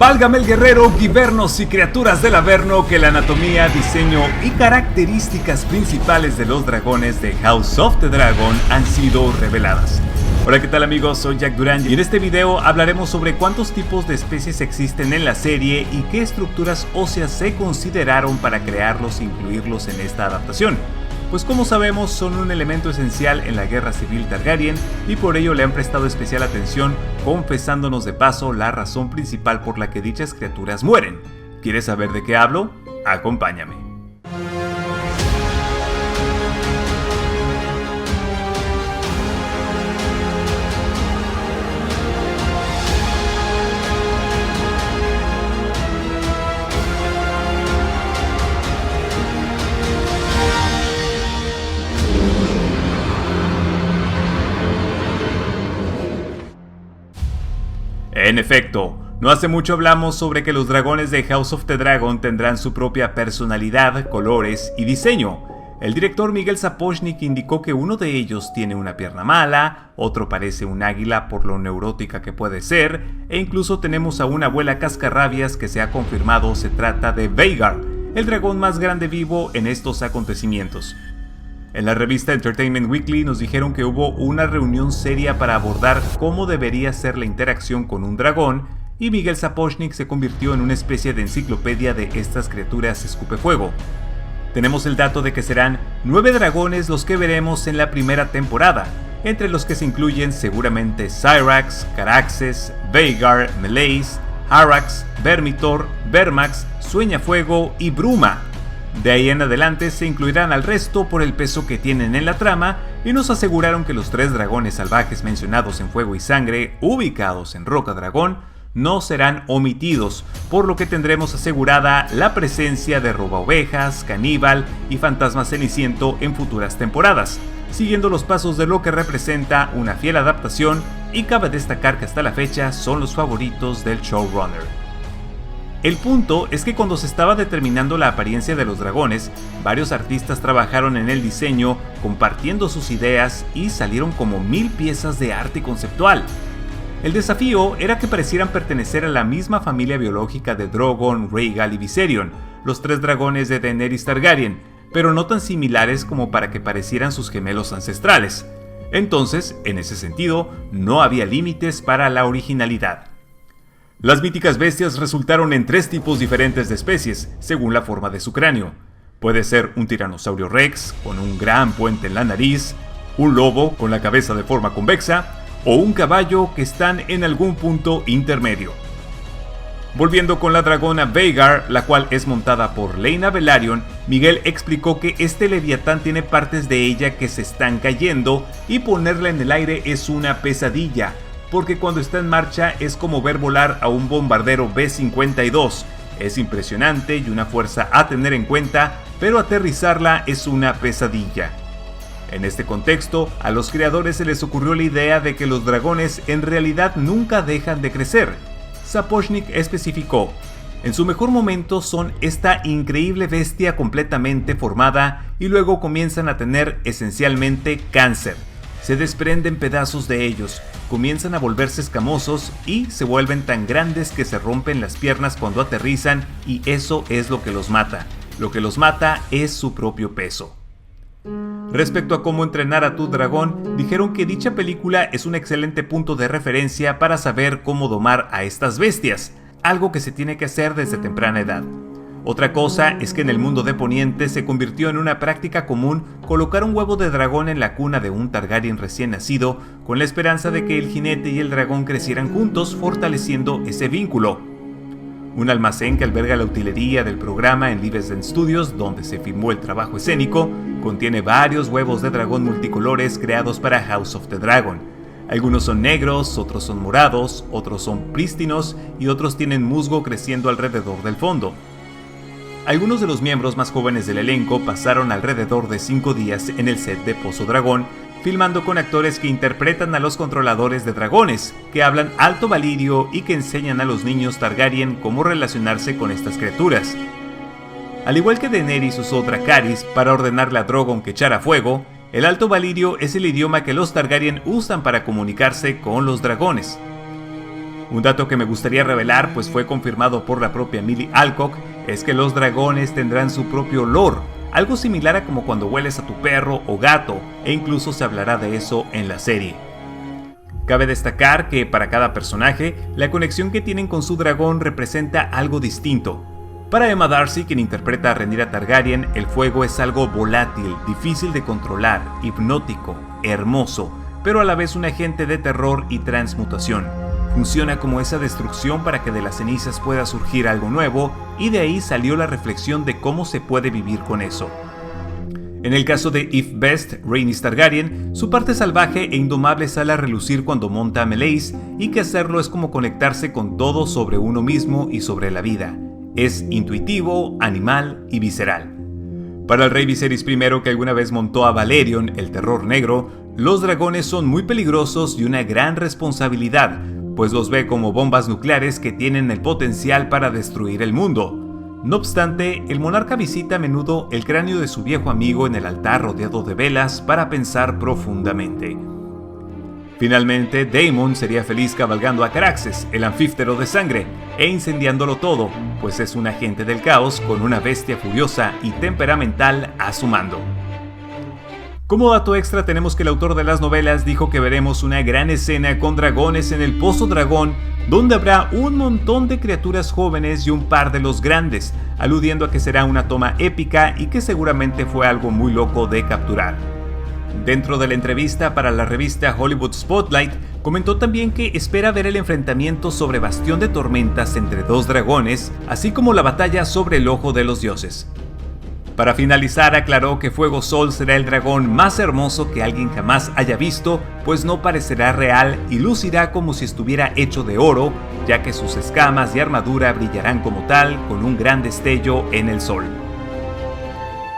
Válgame el guerrero, guibernos y criaturas del Averno, que la anatomía, diseño y características principales de los dragones de House of the Dragon han sido reveladas. Hola, ¿qué tal amigos? Soy Jack Durán y en este video hablaremos sobre cuántos tipos de especies existen en la serie y qué estructuras óseas se consideraron para crearlos e incluirlos en esta adaptación. Pues como sabemos son un elemento esencial en la guerra civil Targaryen y por ello le han prestado especial atención, confesándonos de paso la razón principal por la que dichas criaturas mueren. ¿Quieres saber de qué hablo? Acompáñame. En efecto, no hace mucho hablamos sobre que los dragones de House of the Dragon tendrán su propia personalidad, colores y diseño. El director Miguel Sapochnik indicó que uno de ellos tiene una pierna mala, otro parece un águila por lo neurótica que puede ser, e incluso tenemos a una abuela cascarrabias que se ha confirmado se trata de Vhagar, el dragón más grande vivo en estos acontecimientos. En la revista Entertainment Weekly nos dijeron que hubo una reunión seria para abordar cómo debería ser la interacción con un dragón, y Miguel Sapochnik se convirtió en una especie de enciclopedia de estas criaturas escupefuego. Tenemos el dato de que serán 9 dragones los que veremos en la primera temporada, entre los que se incluyen seguramente Syrax, Caraxes, Vhagar, Meleys, Arrax, Vermitor, Vermax, Sueñafuego y Bruma. De ahí en adelante se incluirán al resto por el peso que tienen en la trama y nos aseguraron que los 3 dragones salvajes mencionados en Fuego y Sangre, ubicados en Roca Dragón, no serán omitidos, por lo que tendremos asegurada la presencia de Robaovejas, Caníbal y Fantasma Ceniciento en futuras temporadas, siguiendo los pasos de lo que representa una fiel adaptación, y cabe destacar que hasta la fecha son los favoritos del showrunner. El punto es que cuando se estaba determinando la apariencia de los dragones, varios artistas trabajaron en el diseño, compartiendo sus ideas y salieron como 1000 piezas de arte conceptual. El desafío era que parecieran pertenecer a la misma familia biológica de Drogon, Rhaegal y Viserion, los 3 dragones de Daenerys Targaryen, pero no tan similares como para que parecieran sus gemelos ancestrales. Entonces, en ese sentido, no había límites para la originalidad. Las míticas bestias resultaron en 3 tipos diferentes de especies, según la forma de su cráneo. Puede ser un tiranosaurio rex, con un gran puente en la nariz, un lobo con la cabeza de forma convexa, o un caballo que están en algún punto intermedio. Volviendo con la dragona Vhagar, la cual es montada por Laena Velaryon, Miguel explicó que este leviatán tiene partes de ella que se están cayendo y ponerla en el aire es una pesadilla, porque cuando está en marcha es como ver volar a un bombardero B-52. Es impresionante y una fuerza a tener en cuenta, pero aterrizarla es una pesadilla. En este contexto, a los creadores se les ocurrió la idea de que los dragones en realidad nunca dejan de crecer. Sapochnik especificó: en su mejor momento son esta increíble bestia completamente formada y luego comienzan a tener esencialmente cáncer. Se desprenden pedazos de ellos, comienzan a volverse escamosos y se vuelven tan grandes que se rompen las piernas cuando aterrizan, y eso es lo que los mata. Lo que los mata es su propio peso. Respecto a cómo entrenar a tu dragón, dijeron que dicha película es un excelente punto de referencia para saber cómo domar a estas bestias, algo que se tiene que hacer desde temprana edad. Otra cosa es que en el mundo de Poniente se convirtió en una práctica común colocar un huevo de dragón en la cuna de un Targaryen recién nacido, con la esperanza de que el jinete y el dragón crecieran juntos, fortaleciendo ese vínculo. Un almacén que alberga la utilería del programa en Livesden Studios, donde se filmó el trabajo escénico, contiene varios huevos de dragón multicolores creados para House of the Dragon. Algunos son negros, otros son morados, otros son prístinos y otros tienen musgo creciendo alrededor del fondo. Algunos de los miembros más jóvenes del elenco pasaron alrededor de 5 días en el set de Pozo Dragón, filmando con actores que interpretan a los controladores de dragones, que hablan alto valirio y que enseñan a los niños Targaryen cómo relacionarse con estas criaturas. Al igual que Daenerys usó Dracarys para ordenarle a Drogon que echara fuego, el alto valirio es el idioma que los Targaryen usan para comunicarse con los dragones. Un dato que me gustaría revelar, pues fue confirmado por la propia Millie Alcock, es que los dragones tendrán su propio olor, algo similar a como cuando hueles a tu perro o gato, e incluso se hablará de eso en la serie. Cabe destacar que para cada personaje, la conexión que tienen con su dragón representa algo distinto. Para Emma Darcy, quien interpreta a Rhaenyra Targaryen, el fuego es algo volátil, difícil de controlar, hipnótico, hermoso, pero a la vez un agente de terror y transmutación. Funciona como esa destrucción para que de las cenizas pueda surgir algo nuevo, y de ahí salió la reflexión de cómo se puede vivir con eso. En el caso de Eve Best, Rhaenys Targaryen, su parte salvaje e indomable sale a relucir cuando monta a Meleys, y que hacerlo es como conectarse con todo sobre uno mismo y sobre la vida. Es intuitivo, animal y visceral. Para el rey Viserys I, que alguna vez montó a Valerion, el terror negro, los dragones son muy peligrosos y una gran responsabilidad, pues los ve como bombas nucleares que tienen el potencial para destruir el mundo. No obstante, el monarca visita a menudo el cráneo de su viejo amigo en el altar rodeado de velas para pensar profundamente. Finalmente, Daemon sería feliz cabalgando a Caraxes, el anfíftero de sangre, e incendiándolo todo, pues es un agente del caos con una bestia furiosa y temperamental a su mando. Como dato extra, tenemos que el autor de las novelas dijo que veremos una gran escena con dragones en el Pozo Dragón, donde habrá un montón de criaturas jóvenes y un par de los grandes, aludiendo a que será una toma épica y que seguramente fue algo muy loco de capturar. Dentro de la entrevista para la revista Hollywood Spotlight, comentó también que espera ver el enfrentamiento sobre Bastión de Tormentas entre dos dragones, así como la batalla sobre el Ojo de los Dioses. Para finalizar, aclaró que Fuego Sol será el dragón más hermoso que alguien jamás haya visto, pues no parecerá real y lucirá como si estuviera hecho de oro, ya que sus escamas y armadura brillarán como tal, con un gran destello en el sol.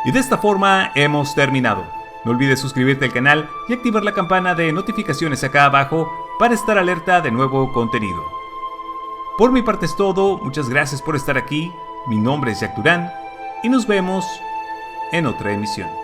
Y de esta forma hemos terminado. No olvides suscribirte al canal y activar la campana de notificaciones acá abajo para estar alerta de nuevo contenido. Por mi parte es todo, muchas gracias por estar aquí, mi nombre es Jack Durán y nos vemos en otra emisión.